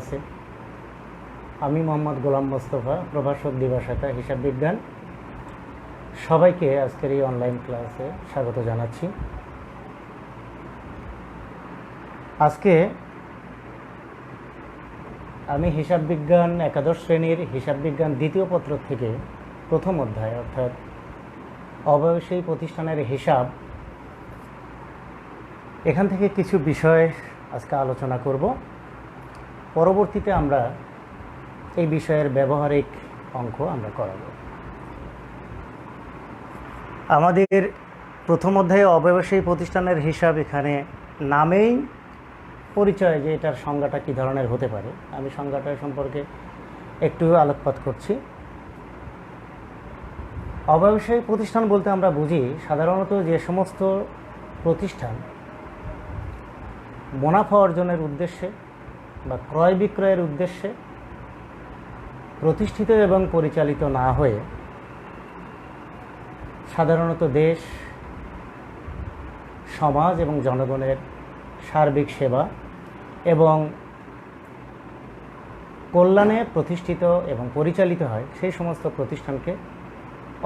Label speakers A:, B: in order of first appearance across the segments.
A: আছে। আমি মোহাম্মদ গোলাম মোস্তফা, প্রভাষক দিবাশাখা হিসাব বিজ্ঞান। সবাইকে আজকের এই অনলাইন ক্লাসে স্বাগত জানাচ্ছি। আজকে আমি হিসাব বিজ্ঞান একাদশ শ্রেণীর হিসাব বিজ্ঞান দ্বিতীয় পত্র থেকে প্রথম অধ্যায় অর্থাৎ অব্যবসায়ী প্রতিষ্ঠানের হিসাব, এখান থেকে কিছু বিষয় আজকে আলোচনা করব। পরবর্তীতে আমরা এই বিষয়ের ব্যবহারিক অঙ্ক আমরা করাব। আমাদের প্রথম অধ্যায়ে অব্যবসায়ী প্রতিষ্ঠানের হিসাব, এখানে নামেই পরিচয় যে এটার সংজ্ঞাটা কী ধরনের হতে পারে, আমি সংজ্ঞাটা সম্পর্কে একটু আলোকপাত করছি। অব্যবসায়ী প্রতিষ্ঠান বলতে আমরা বুঝি সাধারণত যে সমস্ত প্রতিষ্ঠান মুনাফা অর্জনের উদ্দেশ্যে বা ক্রয় বিক্রয়ের উদ্দেশ্যে প্রতিষ্ঠিত এবং পরিচালিত না হয়ে সাধারণত দেশ, সমাজ এবং জনগণের সার্বিক সেবা এবং কল্যাণে প্রতিষ্ঠিত এবং পরিচালিত হয়, সেই সমস্ত প্রতিষ্ঠানকে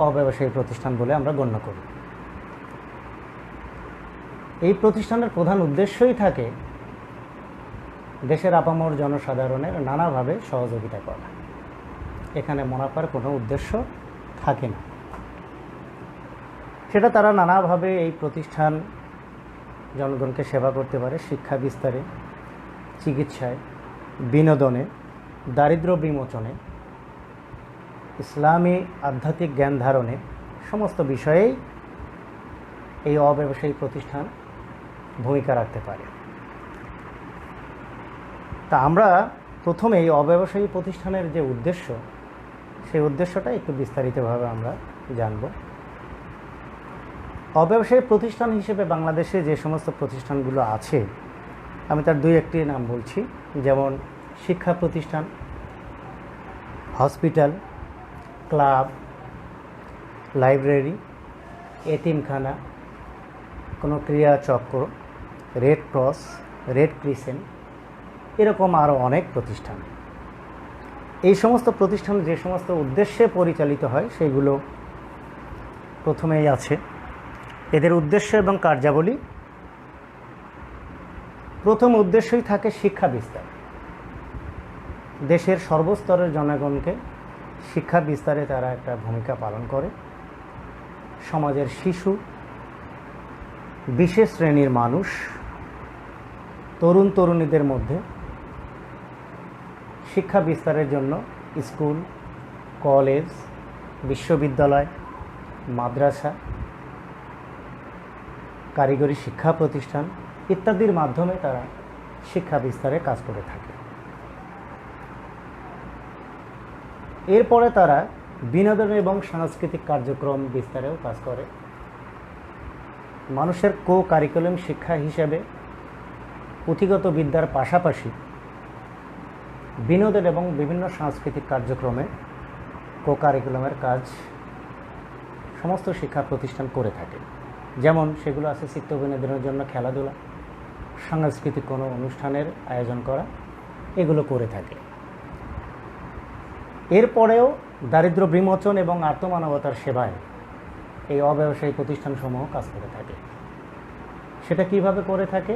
A: অব্যবসায়ী প্রতিষ্ঠান বলে আমরা গণ্য করি। এই প্রতিষ্ঠানের প্রধান উদ্দেশ্যই থাকে দেশের আপামর জনসাধারণের নানাভাবে সহযোগিতা করা। এখানে মুনাফার কোনো উদ্দেশ্য থাকে না। সেটা তারা নানাভাবে এই প্রতিষ্ঠান জনগণকে সেবা করতে পারে, শিক্ষা বিস্তারে, চিকিৎসায়, বিনোদনে, দারিদ্র্য বিমোচনে, ইসলামী আধ্যাত্মিক জ্ঞান ধারণে, সমস্ত বিষয়েই এই অব্যবসায়ী প্রতিষ্ঠান ভূমিকা রাখতে পারে। তা আমরা প্রথমে এই অব্যবসায়ী প্রতিষ্ঠানের যে উদ্দেশ্য, সেই উদ্দেশ্যটা একটু বিস্তারিতভাবে আমরা জানব। অব্যবসায়ী প্রতিষ্ঠান হিসেবে বাংলাদেশে যে সমস্ত প্রতিষ্ঠানগুলো আছে, আমি তার দুই একটি নাম বলছি, যেমন শিক্ষা প্রতিষ্ঠান, হসপিটাল, ক্লাব, লাইব্রেরি, এতিমখানা, কোনো ক্রীড়া চক্র, রেড ক্রস, রেড ক্রিসেন্ট, এরকম আরও অনেক প্রতিষ্ঠান। এই সমস্ত প্রতিষ্ঠান যে সমস্ত উদ্দেশ্যে পরিচালিত হয় সেগুলো প্রথমেই আছে। এদের উদ্দেশ্য এবং কার্যাবলী, প্রথম উদ্দেশ্যই থাকে শিক্ষা বিস্তার। দেশের সর্বস্তরের জনগণকে শিক্ষা বিস্তারে তারা একটা ভূমিকা পালন করে। সমাজের শিশু, বিশেষ শ্রেণীর মানুষ, তরুণ তরুণীদের মধ্যে শিক্ষা বিস্তারের জন্য স্কুল, কলেজ, বিশ্ববিদ্যালয়, মাদ্রাসা, কারিগরি শিক্ষা প্রতিষ্ঠান ইত্যাদির মাধ্যমে তারা শিক্ষা বিস্তারে কাজ করে থাকে। এরপরে তারা বিনোদন এবং সাংস্কৃতিক কার্যক্রম বিস্তারেও কাজ করে। মানুষের কো কারিকুলাম শিক্ষা হিসেবে পুঁথিগত বিদ্যার পাশাপাশি বিনোদন এবং বিভিন্ন সাংস্কৃতিক কার্যক্রমে কো কারিকুলামের কাজ সমস্ত শিক্ষা প্রতিষ্ঠান করে থাকে। যেমন সেগুলো আছে চিত্ত বিনোদনের জন্য খেলাধুলা, সাংস্কৃতিক কোনো অনুষ্ঠানের আয়োজন করা, এগুলো করে থাকে। এরপরেও দারিদ্র্য বিমোচন এবং আত্মমানবতার সেবায় এই অব্যবসায়ী প্রতিষ্ঠানসমূহ কাজ করে থাকে। সেটা কিভাবে করে থাকে?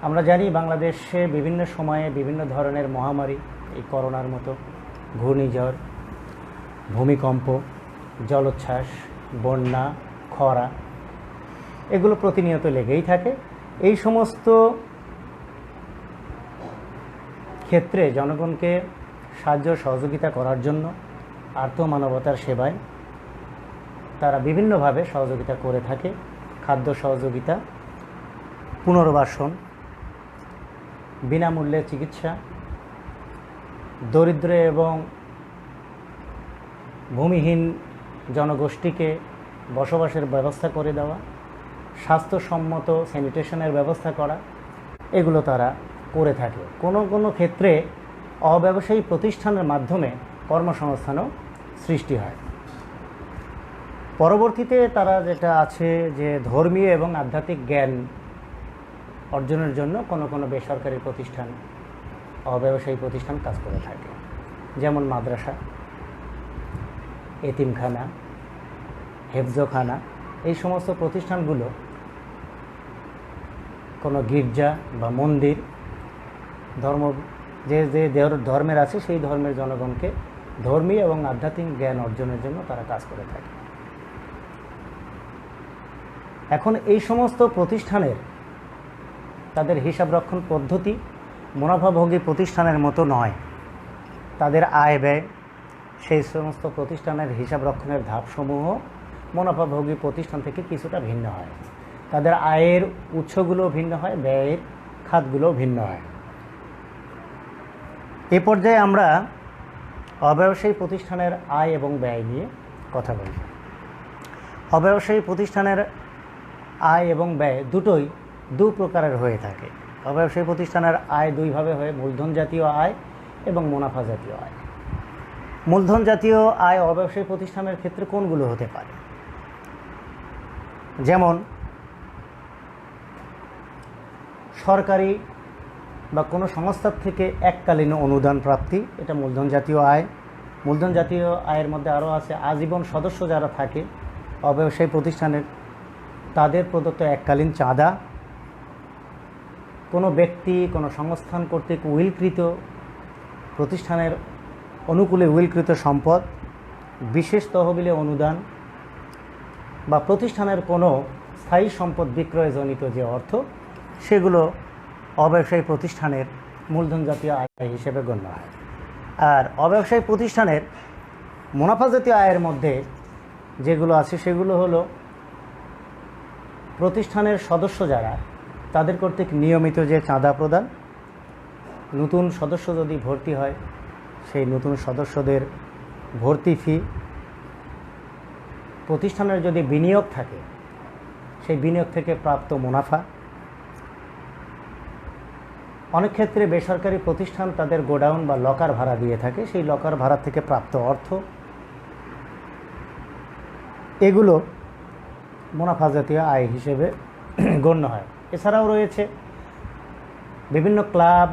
A: আমরা জানি বাংলাদেশে বিভিন্ন সময়ে বিভিন্ন ধরনের মহামারী, এই করোনার মতো, ঘূর্ণিঝড়, ভূমিকম্প, জলোচ্ছ্বাস, বন্যা, খরা, এগুলো প্রতিনিয়ত লেগেই থাকে। এই সমস্ত ক্ষেত্রে জনগণকে সাহায্য সহযোগিতা করার জন্য আর্তমানবতার সেবায় তারা বিভিন্নভাবে সহযোগিতা করে থাকে। খাদ্য সহযোগিতা, পুনর্বাসন, বিনামূল্যে চিকিৎসা, দরিদ্র এবং ভূমিহীন জনগোষ্ঠীকে বসবাসের ব্যবস্থা করে দেওয়া, স্বাস্থ্যসম্মত স্যানিটেশনের ব্যবস্থা করা, এগুলো তারা করে থাকে। কোনো কোনো ক্ষেত্রে অব্যবসায়ী প্রতিষ্ঠানের মাধ্যমে কর্মসংস্থানও সৃষ্টি হয়। পরবর্তীতে তারা যেটা আছে যে ধর্মীয় এবং আধ্যাত্মিক জ্ঞান অর্জনের জন্য কোনো কোনো বেসরকারি প্রতিষ্ঠান অব্যবসায়ী প্রতিষ্ঠান কাজ করে থাকে, যেমন মাদ্রাসা, এতিমখানা, হেফজখানা। এই সমস্ত প্রতিষ্ঠানগুলো কোনো গির্জা বা মন্দির, ধর্ম যে যে ধর্মের আছে সেই ধর্মের জনগণকে ধর্মীয় এবং আধ্যাত্মিক জ্ঞান অর্জনের জন্য তারা কাজ করে থাকে। এখন এই সমস্ত প্রতিষ্ঠানের তাদের হিসাবরক্ষণ পদ্ধতি মুনাফাভোগী প্রতিষ্ঠানের মতো নয়। তাদের আয় ব্যয়, সেই সমস্ত প্রতিষ্ঠানের হিসাব রক্ষণের ধাপসমূহ মুনাফাভোগী প্রতিষ্ঠান থেকে কিছুটা ভিন্ন হয়। তাদের আয়ের উৎসগুলো ভিন্ন হয়, ব্যয়ের খাতগুলোও ভিন্ন হয়। এ পর্যায়ে আমরা অব্যবসায়ী প্রতিষ্ঠানের আয় এবং ব্যয় নিয়ে কথা বলি। অব্যবসায়ী প্রতিষ্ঠানের আয় এবং ব্যয় দুটোই দু প্রকারের হয়ে থাকে। অব্যবসায়ী প্রতিষ্ঠানের আয় দুইভাবে হয়, মূলধন জাতীয় আয় এবং মুনাফা জাতীয় আয়। মূলধন জাতীয় আয় অব্যবসায়ী প্রতিষ্ঠানের ক্ষেত্রে কোনগুলো হতে পারে? যেমন সরকারি বা কোনো সংস্থার থেকে এককালীন অনুদান প্রাপ্তি, এটা মূলধন জাতীয় আয়। মূলধন জাতীয় আয়ের মধ্যে আরও আছে আজীবন সদস্য যারা থাকে অব্যবসায়ী প্রতিষ্ঠানের, তাদের প্রদত্ত এককালীন চাঁদা, কোনো ব্যক্তি কোনো সংস্থান কর্তৃক উইলকৃত প্রতিষ্ঠানের অনুকূলে উইলকৃত সম্পদ, বিশেষ তহবিলে অনুদান বা প্রতিষ্ঠানের কোনো স্থায়ী সম্পদ বিক্রয়জনিত যে অর্থ, সেগুলো অব্যবসায়ী প্রতিষ্ঠানের মূলধন জাতীয় আয় হিসেবে গণ্য হয়। আর অব্যবসায়ী প্রতিষ্ঠানের মুনাফা জাতীয় আয়ের মধ্যে যেগুলো আছে সেগুলো হলো প্রতিষ্ঠানের সদস্য যারা, তাদের কর্তৃক নিয়মিত যে চাঁদা প্রদান, নতুন সদস্য যদি ভর্তি হয় সেই নতুন সদস্যদের ভর্তি ফি, প্রতিষ্ঠানের যদি বিনিয়োগ থাকে সেই বিনিয়োগ থেকে প্রাপ্ত মুনাফা। অনেক ক্ষেত্রে বেসরকারি প্রতিষ্ঠান তাদের গোডাউন বা লকার ভাড়া দিয়ে থাকে, সেই লকার ভাড়া থেকে প্রাপ্ত অর্থ, এগুলো মুনাফা জাতীয় আয় হিসেবে গণ্য হয়। এছাড়াও রয়েছে বিভিন্ন ক্লাব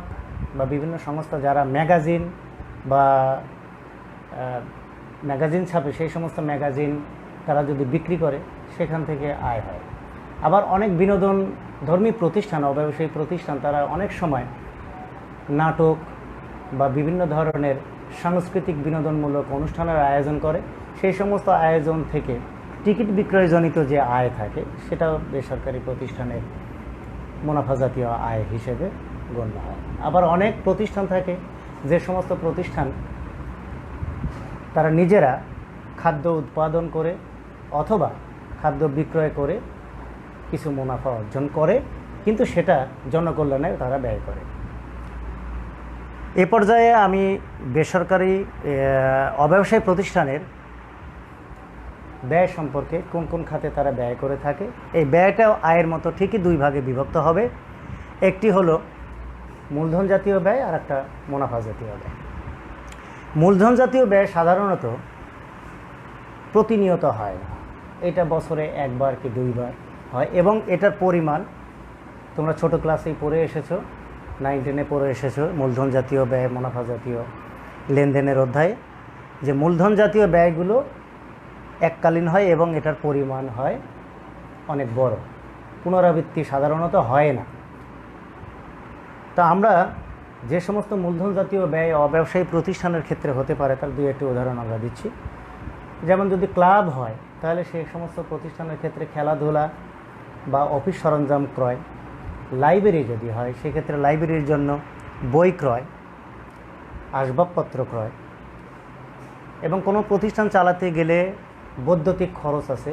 A: বা বিভিন্ন সংস্থা যারা ম্যাগাজিন বা ম্যাগাজিন ছাপে, সেই সমস্ত ম্যাগাজিন তারা যদি বিক্রি করে সেখান থেকে আয় হয়। আবার অনেক বিনোদন ধর্মী প্রতিষ্ঠান, অব্যবসায়ী প্রতিষ্ঠান, তারা অনেক সময় নাটক বা বিভিন্ন ধরনের সাংস্কৃতিক বিনোদনমূলক অনুষ্ঠানের আয়োজন করে, সেই সমস্ত আয়োজন থেকে টিকিট বিক্রয়জনিত যে আয় থাকে সেটাও বেসরকারি প্রতিষ্ঠানের মুনাফা জাতীয় আয় হিসেবে গণ্য হয়। আবার অনেক প্রতিষ্ঠান থাকে যে সমস্ত প্রতিষ্ঠান তারা নিজেরা খাদ্য উৎপাদন করে অথবা খাদ্য বিক্রয় করে কিছু মুনাফা অর্জন করে, কিন্তু সেটা জনকল্যাণে তারা ব্যয় করে। এ পর্যায়ে আমি বেসরকারি অব্যবসায়ী প্রতিষ্ঠানের ব্যয় সম্পর্কে কোন কোন খাতে তারা ব্যয় করে থাকে, এই ব্যয়টাও আয়ের মতো ঠিকই দুই ভাগে বিভক্ত হবে। একটি হলো মূলধন জাতীয় ব্যয় আর একটা মুনাফা জাতীয় ব্যয়। মূলধন জাতীয় ব্যয় সাধারণত প্রতিনিয়ত হয় না, এটা বছরে একবার কি দুইবার হয়, এবং এটার পরিমাণ তোমরা ছোট ক্লাসেই পড়ে এসেছো, 9-10-এ পড়ে এসেছো মূলধন জাতীয় ব্যয় মুনাফা জাতীয় লেনদেনের অধ্যায়ে, যে মূলধন জাতীয় ব্যয়গুলো এককালীন হয় এবং এটার পরিমাণ হয় অনেক বড়, পুনরাবৃত্তি সাধারণত হয় না। তা আমরা যে সমস্ত মূলধন জাতীয় ব্যয় অব্যবসায়ী প্রতিষ্ঠানের ক্ষেত্রে হতে পারে তার দুই একটি উদাহরণ আমরা দিচ্ছি। যেমন যদি ক্লাব হয় তাহলে সেই সমস্ত প্রতিষ্ঠানের ক্ষেত্রে খেলাধুলা বা অফিস সরঞ্জাম ক্রয়, লাইব্রেরি যদি হয় সেক্ষেত্রে লাইব্রেরির জন্য বই ক্রয়, আসবাবপত্র ক্রয়, এবং কোনো প্রতিষ্ঠান চালাতে গেলে বৈদ্যুতিক খরচ আছে,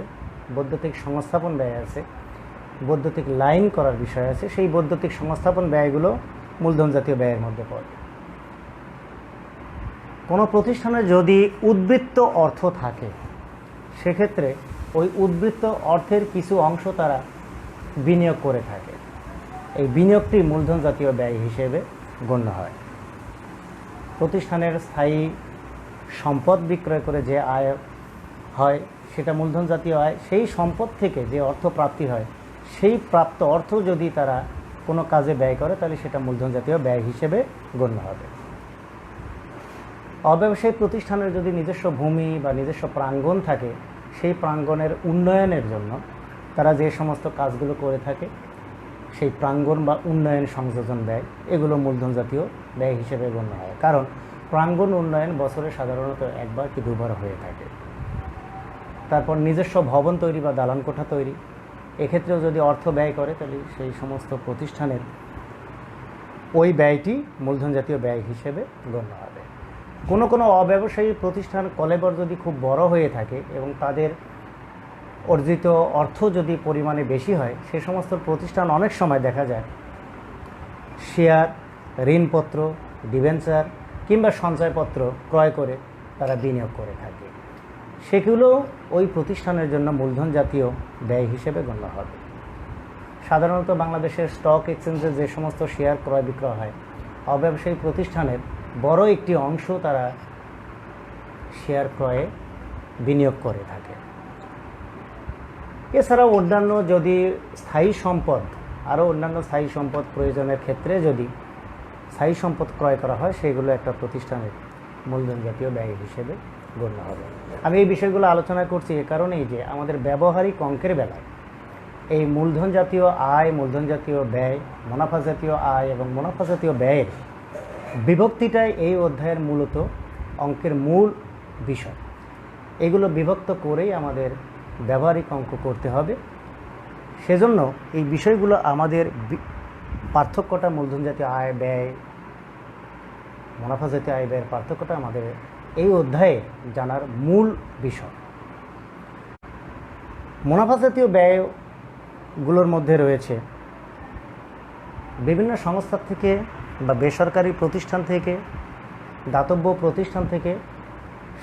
A: বৈদ্যুতিক সংস্থাপন ব্যয় আছে, বৈদ্যুতিক লাইন করার বিষয় আছে, সেই বৈদ্যুতিক সংস্থাপন ব্যয়গুলো মূলধন জাতীয় ব্যয়ের মধ্যে পড়ে। কোনো প্রতিষ্ঠানে যদি উদ্বৃত্ত অর্থ থাকে সেক্ষেত্রে ওই উদ্বৃত্ত অর্থের কিছু অংশ তারা বিনিয়োগ করে থাকে, এই বিনিয়োগটি মূলধন জাতীয় ব্যয় হিসেবে গণ্য হয়। প্রতিষ্ঠানের স্থায়ী সম্পদ বিক্রয় করে যে আয় হয় সেটা মূলধন জাতীয় আয়। সেই সম্পদ থেকে যে অর্থ প্রাপ্তি হয় সেই প্রাপ্ত অর্থ যদি তারা কোনো কাজে ব্যয় করে তাহলে সেটা মূলধন জাতীয় ব্যয় হিসেবে গণ্য হবে। অব্যবসায়িক প্রতিষ্ঠানের যদি নিজস্ব ভূমি বা নিজস্ব প্রাঙ্গণ থাকে, সেই প্রাঙ্গণের উন্নয়নের জন্য তারা যে সমস্ত কাজগুলো করে থাকে, সেই প্রাঙ্গণ বা উন্নয়ন সংযোজন ব্যয়, এগুলো মূলধন জাতীয় ব্যয় হিসেবে গণ্য হয়। কারণ প্রাঙ্গণ উন্নয়ন বছরে সাধারণত একবার কি দুবার হয়ে থাকে। তারপর নিজস্ব ভবন তৈরি বা দালান কোঠা তৈরি, এক্ষেত্রেও যদি অর্থ ব্যয় করে তাহলে সেই সমস্ত প্রতিষ্ঠানের ওই ব্যয়টি মূলধন জাতীয় ব্যয় হিসেবে গণ্য হবে। কোনো কোনো অব্যবসায়ী প্রতিষ্ঠান কলেবর যদি খুব বড় হয়ে থাকে এবং তাদের অর্জিত অর্থ যদি পরিমাণে বেশি হয়, সে সমস্ত প্রতিষ্ঠান অনেক সময় দেখা যায় শেয়ার, ঋণপত্র, ডিবেঞ্চার কিংবা সঞ্চয়পত্র ক্রয় করে তারা বিনিয়োগ করে থাকে। সেগুলো ওই প্রতিষ্ঠানের জন্য মূলধন জাতীয় ব্যয় হিসেবে গণ্য হবে। সাধারণত বাংলাদেশের স্টক এক্সচেঞ্জে যে সমস্ত শেয়ার ক্রয় বিক্রয় হয়, অব্যবসায়ী প্রতিষ্ঠানের বড় একটি অংশ তারা শেয়ার ক্রয়ে বিনিয়োগ করে থাকে। এছাড়াও অন্যান্য যদি স্থায়ী সম্পদ, আরও অন্যান্য স্থায়ী সম্পদ প্রয়োজনের ক্ষেত্রে যদি স্থায়ী সম্পদ ক্রয় করা হয়, সেগুলো একটা প্রতিষ্ঠানের মূলধন জাতীয় ব্যয় হিসেবে গণ্য হবে। আমি এই বিষয়গুলো আলোচনা করছি এ কারণেই যে আমাদের ব্যবহারিক অঙ্কের বেলায় এই মূলধন জাতীয় আয়, মূলধন জাতীয় ব্যয়, মুনাফা জাতীয় আয় এবং মুনাফা জাতীয় ব্যয়ের বিভক্তিটাই এই অধ্যায়ের মূলত অঙ্কের মূল বিষয়। এগুলো বিভক্ত করেই আমাদের ব্যবহারিক অঙ্ক করতে হবে। সেজন্য এই বিষয়গুলো আমাদের পার্থক্যটা, মূলধন জাতীয় আয় ব্যয়, মুনাফা জাতীয় আয় ব্যয়ের পার্থক্যটা আমাদের এই অধ্যায়ে জানার মূল বিষয়। মুনাফা জাতীয় ব্যয়গুলোর মধ্যে রয়েছে বিভিন্ন সংস্থা থেকে বা বেসরকারি প্রতিষ্ঠান থেকে, দাতব্য প্রতিষ্ঠান থেকে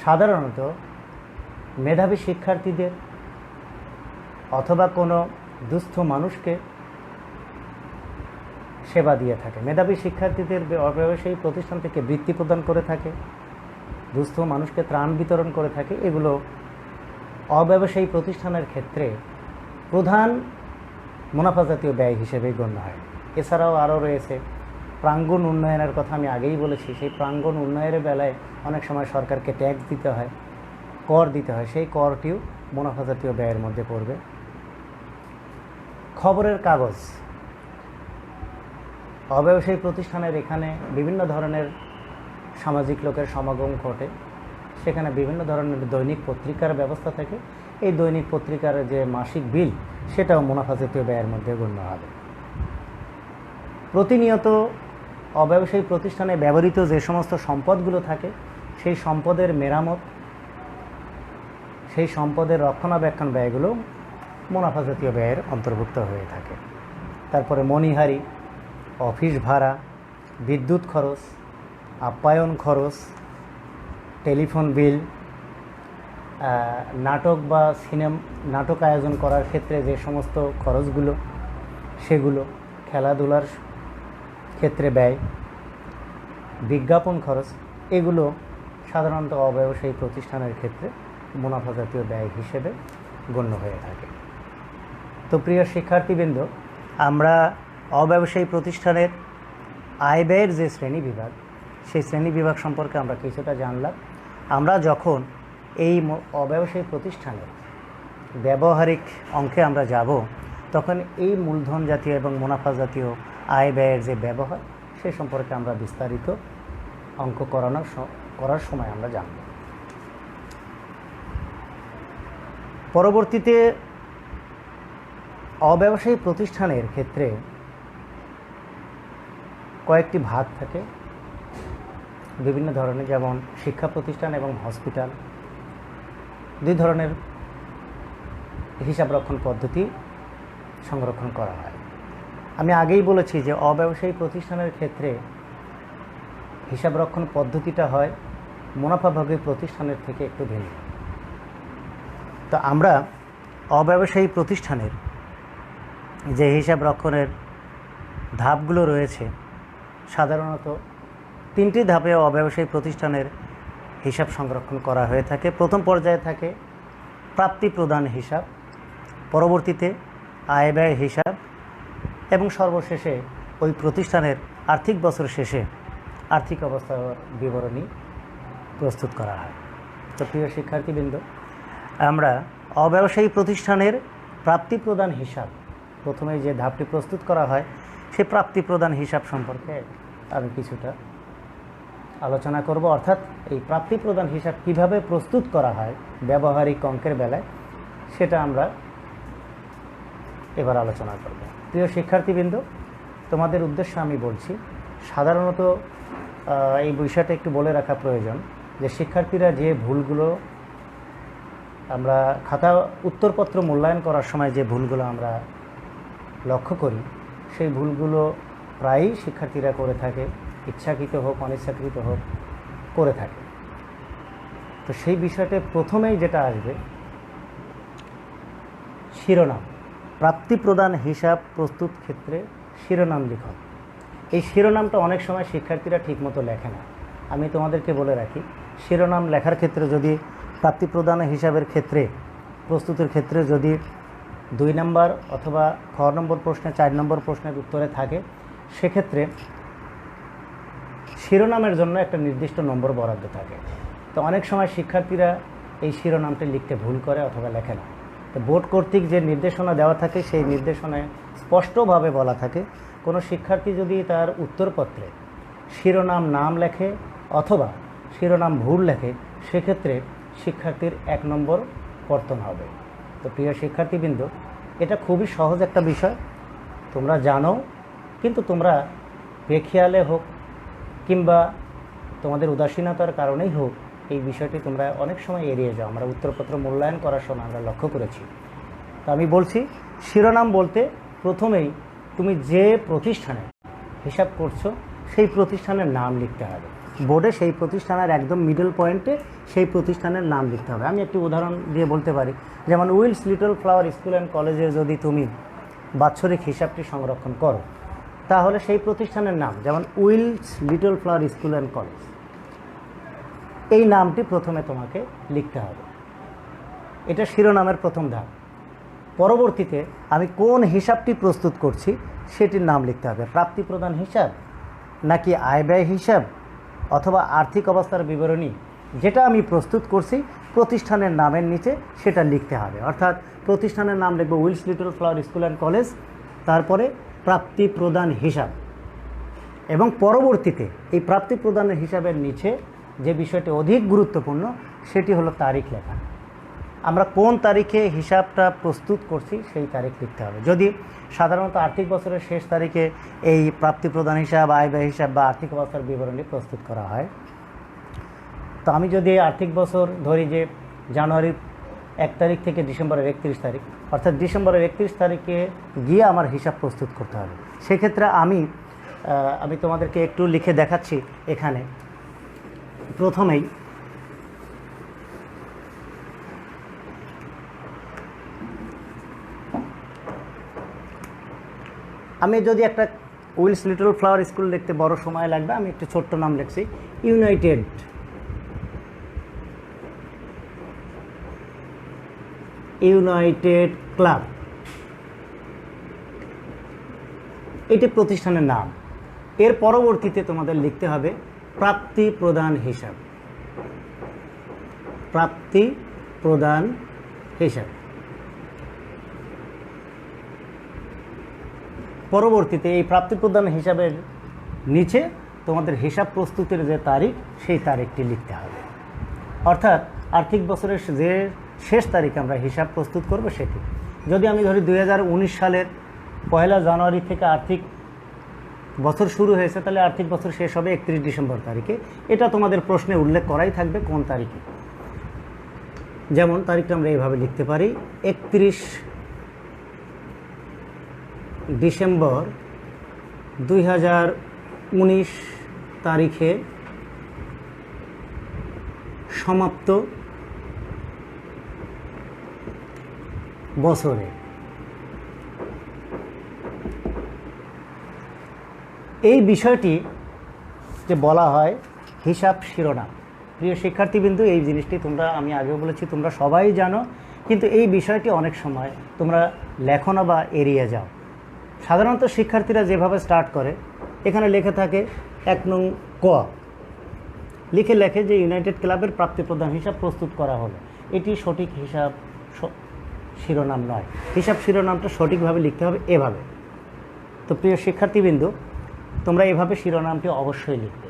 A: সাধারণত মেধাবী শিক্ষার্থীদের অথবা কোনো দুস্থ মানুষকে সেবা দিয়ে থাকে। মেধাবী শিক্ষার্থীদের অব্যবসায়ী প্রতিষ্ঠান থেকে বৃত্তি প্রদান করে থাকে, দুস্থ মানুষকে ত্রাণ বিতরণ করে থাকে। এগুলো অব্যবসায়ী প্রতিষ্ঠানের ক্ষেত্রে প্রধান মুনাফা জাতীয় ব্যয় হিসেবে গণ্য হয়। এছাড়াও আরও রয়েছে প্রাঙ্গণ উন্নয়নের কথা আমি আগেই বলেছি। সেই প্রাঙ্গণ উন্নয়নের বেলায় অনেক সময় সরকারকে ট্যাক্স দিতে হয়, কর দিতে হয়, সেই করটিও মুনাফা জাতীয় ব্যয়ের মধ্যে পড়বে। খবরের কাগজ, অব্যবসায়ী প্রতিষ্ঠানের এখানে বিভিন্ন ধরনের সামাজিক লোকের সমাগম ঘটে, সেখানে বিভিন্ন ধরনের দৈনিক পত্রিকার ব্যবস্থা থাকে। এই দৈনিক পত্রিকার যে মাসিক বিল, সেটাও মুনাফা জাতীয় ব্যয়ের মধ্যে গণ্য হবে। প্রতিনিয়ত অব্যবসায়ী প্রতিষ্ঠানে ব্যবহৃত যে সমস্ত সম্পদগুলো থাকে, সেই সম্পদের মেরামত, সেই সম্পদের রক্ষণাবেক্ষণ ব্যয়গুলো মুনাফা জাতীয় ব্যয়ের অন্তর্ভুক্ত হয়ে থাকে। তারপরে মণিহারি, অফিস ভাড়া, বিদ্যুৎ খরচ, আপ্যায়ন খরচ, টেলিফোন বিল, নাটক বা নাটক আয়োজন করার ক্ষেত্রে যে সমস্ত খরচগুলো, সেগুলো, খেলাধুলার ক্ষেত্রে ব্যয়, বিজ্ঞাপন খরচ, এগুলো সাধারণত অব্যবসায়ী প্রতিষ্ঠানের ক্ষেত্রে মুনাফা জাতীয় ব্যয় হিসেবে গণ্য হয়ে থাকে। তো প্রিয় শিক্ষার্থীবৃন্দ, আমরা অব্যবসায়ী প্রতিষ্ঠানের আয় ব্যয়ের যে শ্রেণীবিভাগ, সেই শ্রেণীবিভাগ সম্পর্কে আমরা কিছুটা জানলাম। আমরা যখন এই অব্যবসায়ী প্রতিষ্ঠানের ব্যবহারিক অঙ্কে আমরা যাব, তখন এই মূলধন জাতীয় এবং মুনাফা জাতীয় আয় ব্যয়ের যে ব্যবহার, সে সম্পর্কে আমরা বিস্তারিত অঙ্ক করার সময় আমরা জানব। পরবর্তীতে অব্যবসায়ী প্রতিষ্ঠানের ক্ষেত্রে কয়েকটি ভাগ থাকে বিভিন্ন ধরনের, যেমন শিক্ষা প্রতিষ্ঠান এবং হসপিটাল। দুই ধরনের হিসাব রক্ষণ পদ্ধতি সংরক্ষণ করা হয়। আমি আগেই বলেছি যে অব্যবসায়ী প্রতিষ্ঠানের ক্ষেত্রে হিসাব রক্ষণ পদ্ধতিটা হয় মুনাফাভোগী প্রতিষ্ঠানের থেকে একটু ভিন্ন। তো আমরা অব্যবসায়ী প্রতিষ্ঠানের যে হিসাব রক্ষণের ধাপগুলো রয়েছে, সাধারণত তিনটি ধাপে অব্যবসায়ী প্রতিষ্ঠানের হিসাব সংরক্ষণ করা হয়ে থাকে। প্রথম পর্যায়ে থাকে প্রাপ্তি প্রদান হিসাব, পরবর্তীতে আয় ব্যয় হিসাব, এবং সর্বশেষে ওই প্রতিষ্ঠানের আর্থিক বছর শেষে আর্থিক অবস্থার বিবরণী প্রস্তুত করা হয়। তো প্রিয় শিক্ষার্থীবৃন্দ, আমরা অব্যবসায়ী প্রতিষ্ঠানের প্রাপ্তি প্রদান হিসাব প্রথমে যে ধাপটি প্রস্তুত করা হয় সেই প্রাপ্তি প্রদান হিসাব সম্পর্কে আমি কিছুটা আলোচনা করব। অর্থাৎ এই প্রাপ্তি প্রদান হিসাব কিভাবে প্রস্তুত করা হয় ব্যবহারিক অঙ্কের বেলায় সেটা আমরা এবার আলোচনা করব। প্রিয় শিক্ষার্থীবৃন্দ, তোমাদের উদ্দেশ্যে আমি বলছি, সাধারণত এই বিষয়টা একটু বলে রাখা প্রয়োজন যে শিক্ষার্থীরা যে ভুলগুলো আমরা খাতা উত্তরপত্র মূল্যায়ন করার সময় যে ভুলগুলো আমরা লক্ষ্য করি সেই ভুলগুলো প্রায়ই শিক্ষার্থীরা করে থাকে, ইচ্ছাকৃত হোক অনিচ্ছাকৃত হোক করে থাকে। তো সেই বিষয়টা প্রথমেই যেটা আসবে শিরোনাম। প্রাপ্তি প্রদান হিসাব প্রস্তুত ক্ষেত্রে শিরোনাম লিখন। এই শিরোনামটা অনেক সময় শিক্ষার্থীরা ঠিকমতো লেখে না। আমি তোমাদেরকে বলে রাখি, শিরোনাম লেখার ক্ষেত্রে যদি প্রাপ্তি প্রদান হিসাবের ক্ষেত্রে প্রস্তুতের ক্ষেত্রে যদি 2 নম্বর অথবা খ নম্বর প্রশ্নে 4 নম্বর প্রশ্নের উত্তরে থাকে, সেক্ষেত্রে শিরোনামের জন্য একটা নির্দিষ্ট নম্বর বরাদ্দ থাকে। তো অনেক সময় শিক্ষার্থীরা এই শিরোনামটি লিখতে ভুল করে অথবা লেখে না। তো বোর্ড কর্তৃক যে নির্দেশনা দেওয়া থাকে সেই নির্দেশনায় স্পষ্টভাবে বলা থাকে কোনো শিক্ষার্থী যদি তার উত্তরপত্রে শিরোনাম নাম লেখে অথবা শিরোনাম ভুল লেখে, সেক্ষেত্রে শিক্ষার্থীর 1 নম্বর কর্তন হবে। তো প্রিয় শিক্ষার্থীবৃন্দ, এটা খুবই সহজ একটা বিষয়, তোমরা জানো, কিন্তু তোমরা বেখেয়ালে হোক কিংবা তোমাদের উদাসীনতার কারণেই হোক এই বিষয়টি তোমরা অনেক সময় এড়িয়ে যাও। আমরা উত্তরপত্র মূল্যায়ন করার সময় আমরা লক্ষ্য করেছি। তো আমি বলছি, শিরোনাম বলতে প্রথমেই তুমি যে প্রতিষ্ঠানে হিসাব করছো সেই প্রতিষ্ঠানের নাম লিখতে হবে। বোর্ডে সেই প্রতিষ্ঠানের একদম মিডল পয়েন্টে সেই প্রতিষ্ঠানের নাম লিখতে হবে। আমি একটি উদাহরণ দিয়ে বলতে পারি, যেমন Wills Little Flower School and কলেজে যদি তুমি বাৎসরিক হিসাবটি সংরক্ষণ করো, তাহলে সেই প্রতিষ্ঠানের নাম যেমন Wills Little Flower School and college, এই নামটি প্রথমে তোমাকে লিখতে হবে। এটা শিরোনামের প্রথম ধাপ। পরবর্তীতে আমি কোন হিসাবটি প্রস্তুত করছি সেটির নাম লিখতে হবে। প্রাপ্তি প্রদান হিসাব নাকি আয় ব্যয় হিসাব অথবা আর্থিক অবস্থার বিবরণী, যেটা আমি প্রস্তুত করছি প্রতিষ্ঠানের নামের নিচে সেটা লিখতে হবে। অর্থাৎ প্রতিষ্ঠানের নাম লিখব Wills Little Flower School and college, তারপরে প্রাপ্তি প্রদান হিসাব, এবং পরবর্তীতে এই প্রাপ্তি প্রদানের হিসাবের নিচে যে বিষয়টি অধিক গুরুত্বপূর্ণ সেটি হলো তারিখ লেখা। আমরা কোন তারিখে হিসাবটা প্রস্তুত করছি সেই তারিখ লিখতে হবে। যদি সাধারণত আর্থিক বছরের শেষ তারিখে এই প্রাপ্তি প্রদান হিসাব, আয় ব্যয় হিসাব বা আর্থিক অবস্থার বিবরণী প্রস্তুত করা হয়, তো আমি যদি আর্থিক বছর ধরি যে জানুয়ারির 1 তারিখ থেকে ডিসেম্বরের 31 তারিখ, অর্থাৎ ডিসেম্বরের 31 তারিখে গিয়ে আমার হিসাব প্রস্তুত করতে হবে। সেক্ষেত্রে আমি তোমাদেরকে একটু লিখে দেখাচ্ছি। এখানে প্রথমেই আমি যদি একটা উইলস লিটল ফ্লাওয়ার স্কুল লিখতে বড় সময় লাগবে, আমি একটু ছোট্ট নাম লিখছি ইউনাইটেড ক্লাব, এটি প্রতিষ্ঠানের নাম। এর পরবর্তীতে তোমাদের লিখতে হবে প্রাপ্তি প্রদান হিসাব। প্রাপ্তি প্রদান হিসাব পরবর্তীতে এই প্রাপ্তি প্রদান হিসাবের নিচে তোমাদের হিসাব প্রস্তুতের যে তারিখ সেই তারিখটি লিখতে হবে। অর্থাৎ আর্থিক বছরের যে শেষ তারিখে আমরা হিসাব প্রস্তুত করব সেটি। যদি আমি ধরি 2019 সালের 1 জানুয়ারি থেকে আর্থিক বছর শুরু হয়েছে, তাহলে আর্থিক বছর শেষ হবে 31 ডিসেম্বর তারিখে। এটা তোমাদের প্রশ্নে উল্লেখ করাই থাকবে কোন তারিখে। যেমন তারিখটা আমরা এইভাবে লিখতে পারি, 31 ডিসেম্বর 2019 তারিখে সমাপ্ত বছরে। এই বিষয়টি যে বলা হয় হিসাব শিরোনাম। প্রিয় শিক্ষার্থীবৃন্দু, এই জিনিসটি আমি আগেও বলেছি তোমরা সবাই জানো, কিন্তু এই বিষয়টি অনেক সময় তোমরা লেখো না বা এড়িয়ে যাও। সাধারণত শিক্ষার্থীরা যেভাবে স্টার্ট করে, এখানে লেখা থাকে 1 নং ক, লেখে যে ইউনাইটেড ক্লাবের প্রাপ্তি প্রদান হিসাব প্রস্তুত করা হলো। এটি সঠিক হিসাব শিরোনাম নয়। হিসাব শিরোনামটা সঠিকভাবে লিখতে হবে এভাবে। তো প্রিয় শিক্ষার্থীবৃন্দ, তোমরা এভাবে শিরোনামটি অবশ্যই লিখবে।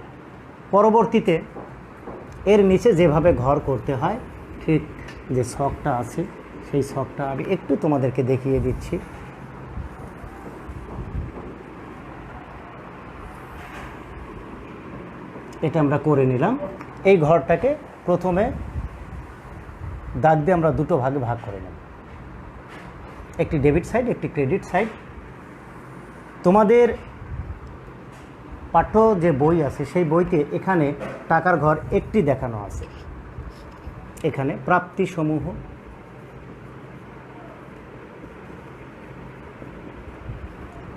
A: পরবর্তীতে এর নিচে যেভাবে ঘর করতে হয়, ঠিক যে ছকটা আছে সেই ছকটা আমি একটু তোমাদেরকে দেখিয়ে দিচ্ছি। এটা আমরা করে নিলাম। এই ঘরটাকে প্রথমে দাগ দিয়ে আমরা দুটো ভাগে ভাগ করে নেব, একটি ডেবিট সাইড, একটি ক্রেডিট সাইড। তোমাদের পাঠ্য যে বই আছে সেই বইতে এখানে টাকার ঘর একটি দেখানো আছে। এখানে প্রাপ্তি সমূহ,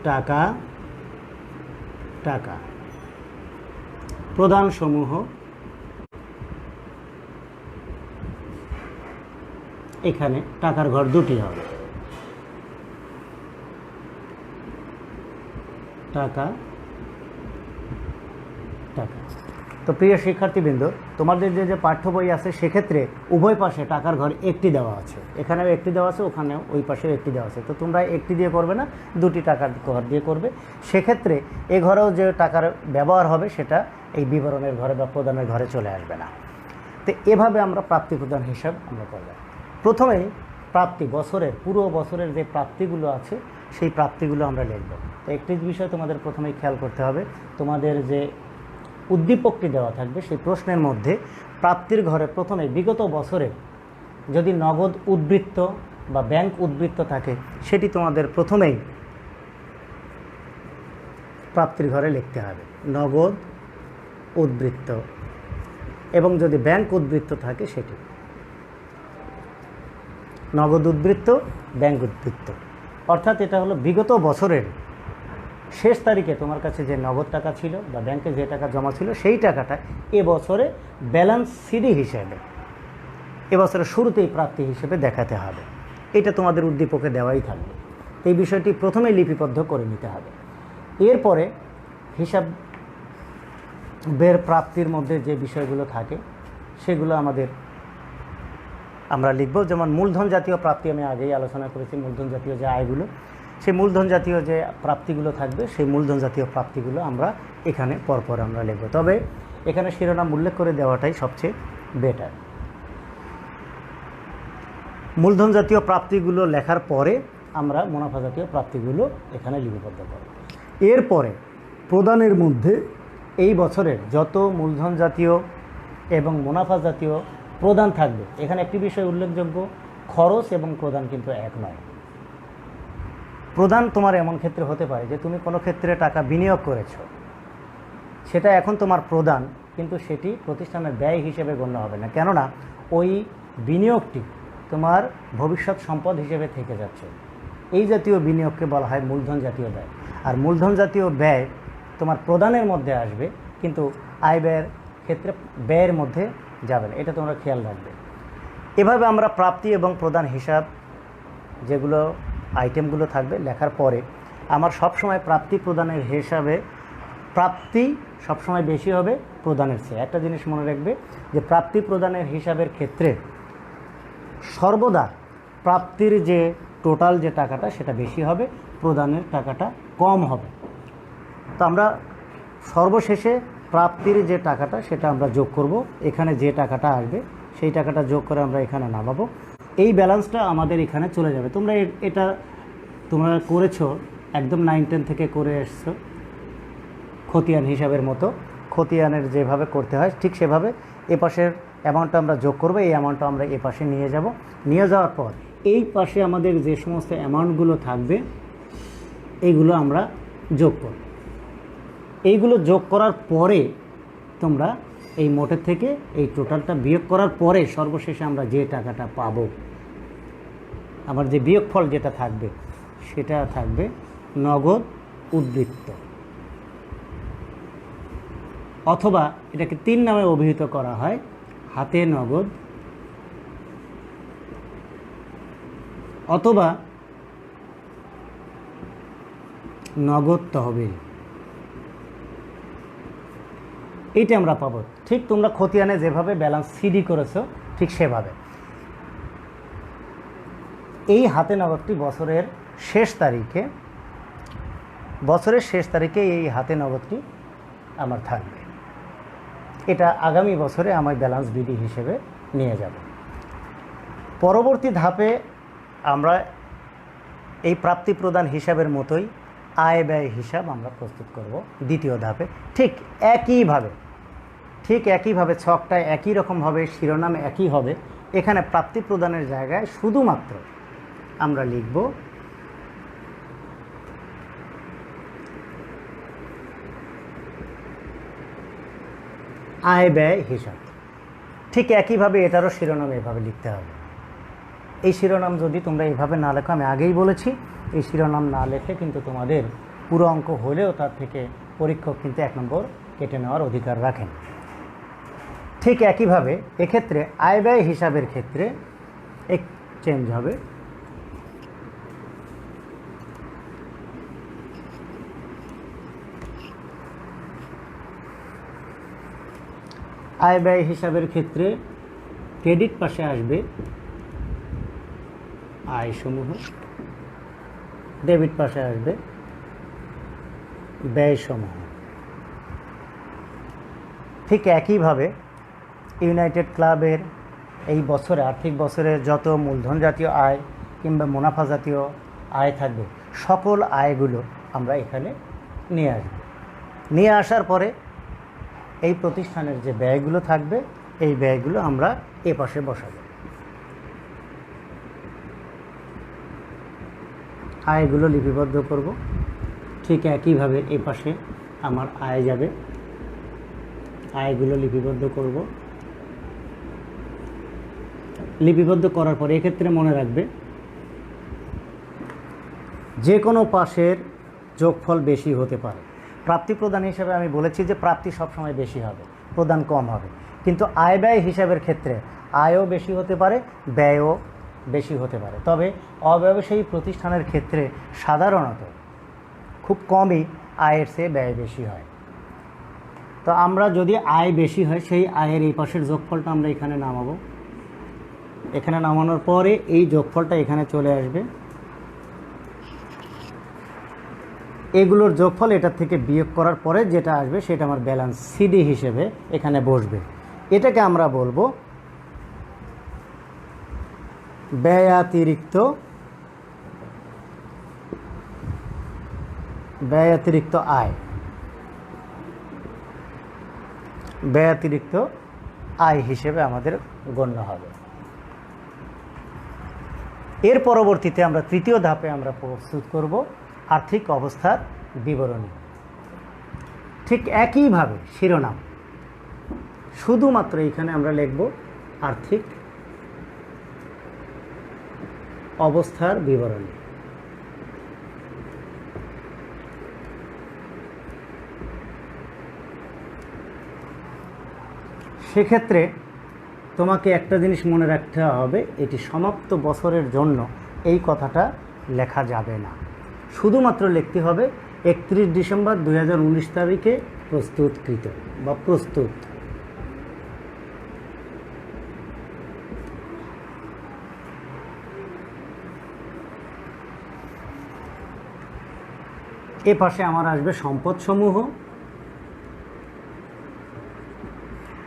A: টাকা টাকা, প্রদান সমূহ, এখানে টাকার ঘর দুটি হবে, টাকা টাকা। তো প্রিয় শিক্ষার্থীবৃন্দ, তোমাদের যে পাঠ্য বই আছে সেক্ষেত্রে উভয় পাশে টাকার ঘর একটি দেওয়া আছে, এখানেও একটি দেওয়া আছে, ওখানেও ওই পাশেও একটি দেওয়া আছে। তো তোমরা একটি দিয়ে করবে না, দুটি টাকার ঘর দিয়ে করবে। সেক্ষেত্রে এ ঘরেও যে টাকার ব্যবহার হবে সেটা এই বিবরণের ঘরে বা প্রদানের ঘরে চলে আসবে না। তো এভাবে আমরা প্রাপ্তি প্রদান হিসাব আমরা করব। প্রথমেই প্রাপ্তি, বছরের পুরো বছরের যে প্রাপ্তিগুলো আছে সেই প্রাপ্তিগুলো আমরা লিখব। তো একটি বিষয় তোমাদের প্রথমেই খেয়াল করতে হবে, তোমাদের যে উদ্দীপকটি দেওয়া থাকবে সেই প্রশ্নের মধ্যে প্রাপ্তির ঘরে প্রথমে বিগত বছরে যদি নগদ উদ্বৃত্ত বা ব্যাংক উদ্বৃত্ত থাকে সেটি তোমাদের প্রথমেই প্রাপ্তির ঘরে লিখতে হবে, নগদ উদ্বৃত্ত, এবং যদি ব্যাংক উদ্বৃত্ত থাকে সেটি নগদ উদ্বৃত্ত, ব্যাংক উদ্বৃত্ত। অর্থাৎ এটা হলো বিগত বছরের শেষ তারিখে তোমার কাছে যে নগদ টাকা ছিল বা ব্যাংকে যে টাকা জমা ছিল সেই টাকাটা এবছরে ব্যালেন্স সিডি হিসেবে, এবছরের শুরুতেই প্রাপ্তি হিসেবে দেখাতে হবে। এটা তোমাদের উদ্দীপকে দেওয়াই থাকবে। এই বিষয়টি প্রথমেই লিপিবদ্ধ করে নিতে হবে। এরপরে হিসাব বের প্রাপ্তির মধ্যে যে বিষয়গুলো থাকে সেগুলো আমরা লিখব। যেমন মূলধন জাতীয় প্রাপ্তি আমি আগেই আলোচনা করেছি, মূলধন জাতীয় যে আয়গুলো, সেই মূলধন জাতীয় যে প্রাপ্তিগুলো থাকবে সেই মূলধন জাতীয় প্রাপ্তিগুলো আমরা এখানে পরপর আমরা লিখব। তবে এখানে শিরোনাম উল্লেখ করে দেওয়াটাই সবচেয়ে বেটার। মূলধন জাতীয় প্রাপ্তিগুলো লেখার পরে আমরা মুনাফা জাতীয় প্রাপ্তিগুলো এখানে লিপিবদ্ধ করব। এরপরে প্রদানের মধ্যে এই বছরের যত মূলধন জাতীয় এবং মুনাফা জাতীয় প্রদান থাকবে, এখানে একটি বিষয় উল্লেখযোগ্য, খরচ এবং প্রদান কিন্তু এক নয়। প্রদান তোমার এমন ক্ষেত্রে হতে পারে যে তুমি কোনো ক্ষেত্রে টাকা বিনিয়োগ করেছো, সেটা এখন তোমার প্রদান, কিন্তু সেটি প্রতিষ্ঠানের ব্যয় হিসেবে গণ্য হবে না, কেননা ওই বিনিয়োগটি তোমার ভবিষ্যৎ সম্পদ হিসেবে থেকে যাচ্ছে। এই জাতীয় বিনিয়োগকে বলা হয় মূলধন জাতীয় ব্যয়। আর মূলধন জাতীয় ব্যয় তোমার প্রদানের মধ্যে আসবে, কিন্তু আয় ব্যয়ের ক্ষেত্রে ব্যয়ের মধ্যে যাবে না, এটা তোমরা খেয়াল রাখবে। এভাবে আমরা প্রাপ্তি এবং প্রদান হিসাব যেগুলো আইটেমগুলো থাকবে লেখার পরে আমার সবসময় প্রাপ্তি প্রদানের হিসাবে প্রাপ্তি সবসময় বেশি হবে প্রদানের চেয়ে। একটা জিনিস মনে রাখবে যে প্রাপ্তি প্রদানের হিসাবের ক্ষেত্রে সর্বদা প্রাপ্তির যে টোটাল যে টাকাটা সেটা বেশি হবে, প্রদানের টাকাটা কম হবে। তো আমরা সর্বশেষে প্রাপ্তির যে টাকাটা সেটা আমরা যোগ করব, এখানে যে টাকাটা আসবে সেই টাকাটা যোগ করে আমরা এখানে নামাবো। এই ব্যালেন্সটা আমাদের এখানে চলে যাবে। তোমরা করেছো, একদম 9-10 থেকে করে এসছো খতিয়ান হিসাবের মতো। খতিয়ানের যেভাবে করতে হয় ঠিক সেভাবে এ পাশের অ্যামাউন্টটা আমরা যোগ করবো, এই অ্যামাউন্টটা আমরা এ পাশে নিয়ে যাব। নিয়ে যাওয়ার পর এই পাশে আমাদের যে সমস্ত অ্যামাউন্টগুলো থাকবে এইগুলো আমরা যোগ করব। এইগুলো যোগ করার পরে তোমরা এই মোটের থেকে এই টোটালটা বিয়োগ করার পরে সর্বশেষে আমরা যে টাকাটা পাবো, আমার যে বিয়োগফল যেটা থাকবে সেটা থাকবে নগদ উদ্বৃত্ত, অথবা এটাকে 3 নামে অভিহিত করা হয়, হাতে নগদ, অথবা নগদ তহবিল, এইটা আমরা পাবো। ঠিক তোমরা খতিয়ানে যেভাবে ব্যালেন্স সিডি করেছো ঠিক সেভাবে এই হাতে নগদটি বছরের শেষ তারিখে এই হাতে নগদটি আমার থাকবে। এটা আগামী বছরে আমার ব্যালেন্স বিধি হিসেবে নিয়ে যাব। পরবর্তী ধাপে আমরা এই প্রাপ্তি প্রদান হিসাবের মতোই আয় ব্যয় হিসাব আমরা প্রস্তুত করব দ্বিতীয় ধাপে। ঠিক একইভাবে ছকটা একই রকম হবে, শিরোনাম একই হবে। এখানে প্রাপ্তি প্রদানের জায়গায় শুধুমাত্র আমরা লিখব আয় ব্যয় হিসাব। ঠিক একইভাবে এটারও শিরোনাম এভাবে লিখতে হবে। এই শিরোনাম যদি তোমরা এইভাবে না লেখো, আমি আগেই বলেছি এই শিরোনাম না লেখে কিন্তু তোমাদের পুরো অঙ্ক হলেও তার থেকে পরীক্ষক কিন্তু 1 নম্বর কেটে নেওয়ার অধিকার রাখেন। ঠিক একইভাবে এক্ষেত্রে আয় ব্যয় হিসাবের ক্ষেত্রে এক চেঞ্জ হবে। আয় ব্যয় হিসাবের ক্ষেত্রে ক্রেডিট পাশে আসবে আয়সমূহ, ডেবিট পাশে আসবে ব্যয়সমূহ। ঠিক একইভাবে ইউনাইটেড ক্লাবের এই বছরে আর্থিক বছরে যত মূলধন জাতীয় আয় কিংবা মুনাফা জাতীয় আয় থাকবে সকল আয়গুলো আমরা এখানে নিয়ে আসব। নিয়ে আসার পরে এই প্রতিষ্ঠানের যে ব্যয়গুলো থাকবে এই ব্যয়গুলো আমরা এ পাশে বসাবো। আয়গুলো লিপিবদ্ধ করব। ঠিক একইভাবে এ পাশে আমার আয় যাবে, আয়গুলো লিপিবদ্ধ করব। লিপিবদ্ধ করার পরে এক্ষেত্রে মনে রাখবে যে কোনো পাশের যোগফল বেশি হতে পারে। প্রাপ্তি প্রদান হিসাবে আমি বলেছি যে প্রাপ্তি সবসময় বেশি হবে, প্রদান কম হবে। কিন্তু আয় ব্যয় হিসাবের ক্ষেত্রে আয়ও বেশি হতে পারে, ব্যয়ও বেশি হতে পারে। তবে অব্যবসায়ী প্রতিষ্ঠানের ক্ষেত্রে সাধারণত খুব কমই আয়ের চেয়ে ব্যয় বেশি হয়। তো আমরা যদি আয় বেশি হয় সেই আয়ের এই পাশের যোগফলটা আমরা এখানে নামাবো। এখানে নামানোর পরে এই যোগফলটা এখানে চলে আসবে। এগুলোর যোগফল এটার থেকে বিয়োগ করার পরে যেটা আসবে সেটা আমার ব্যালেন্স সিডি হিসেবে এখানে বসবে। এটাকে আমরা বলবো ব্যয়াতিরিক্ত আয়। ব্যয়াতিরিক্ত আয় হিসেবে আমাদের গণ্য হবে। এর পরবর্তীতে আমরা তৃতীয় ধাপে আমরা প্রস্তুত করব আর্থিক অবস্থার বিবরণী। ঠিক একইভাবে শিরোনাম শুধুমাত্র এখানে আমরা লিখব আর্থিক অবস্থার বিবরণী। সেক্ষেত্রে তোমাকে একটা জিনিস মনে রাখতে হবে, এটি সমাপ্ত বছরের জন্য এই কথাটা লেখা যাবে না। শুধুমাত্র লিখতে হবে 31 ডিসেম্বর 2019 তারিখে প্রস্তুতকৃত বা প্রস্তুত। এ পাশে আমার আসবে সম্পদসমূহ,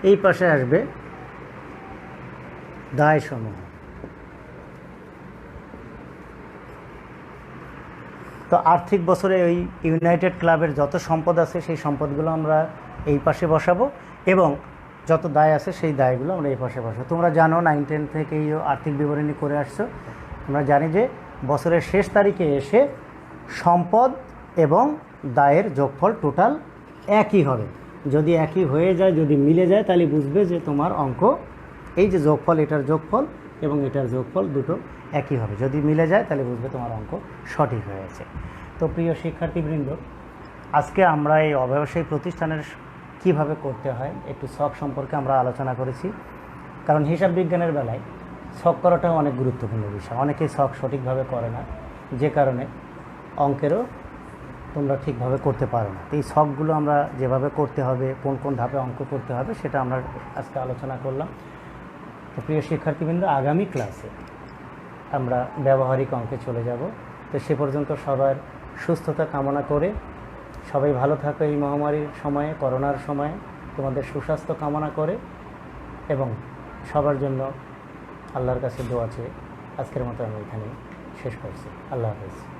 A: এই পাশে আসবে দায়সমূহ। তো আর্থিক বছরে ওই ইউনাইটেড ক্লাবের যত সম্পদ আছে সেই সম্পদগুলো আমরা এই পাশে বসাবো এবং যত দায় আছে সেই দায়গুলো আমরা এই পাশে বসাবো। তোমরা জানো 9-10 থেকে এই আর্থিক বিবরণী করে আসছো। আমরা জানি যে বছরের শেষ তারিখে এসে সম্পদ এবং দায়ের যোগফল টোটাল একই হবে। যদি একই হয়ে যায়, যদি মিলে যায়, তাহলে বুঝবে যে তোমার অঙ্ক এই যে যোগফল, এটার যোগফল এবং এটার যোগফল দুটো একই হবে। যদি মিলে যায় তাহলে বুঝবে তোমার অঙ্ক সঠিক হয়েছে। তো প্রিয় শিক্ষার্থীবৃন্দ, আজকে আমরা এই অব্যবসায়ী প্রতিষ্ঠানের কিভাবে করতে হয় একটু ছক সম্পর্কে আমরা আলোচনা করেছি। কারণ হিসাব বিজ্ঞানের বেলায় ছক করাটাও অনেক গুরুত্বপূর্ণ বিষয়। অনেকেই ছক সঠিকভাবে করে না, যে কারণে অঙ্কেরও তোমরা ঠিকভাবে করতে পারো না। তো এই শখগুলো আমরা যেভাবে করতে হবে, কোন কোন ধাপে অঙ্ক করতে হবে, সেটা আমরা আজকে আলোচনা করলাম। তো প্রিয় শিক্ষার্থীবৃন্দ, আগামী ক্লাসে আমরা ব্যবহারিক অঙ্কে চলে যাব। তো সে পর্যন্ত সবার সুস্থতা কামনা করে, সবাই ভালো থাকো এই মহামারীর সময়ে, করোনার সময়ে, তোমাদের সুস্বাস্থ্য কামনা করে এবং সবার জন্য আল্লাহর কাছে দোয়া চেয়ে আজকের মতো আমি এখানে শেষ করছি। আল্লাহ হাফেজ।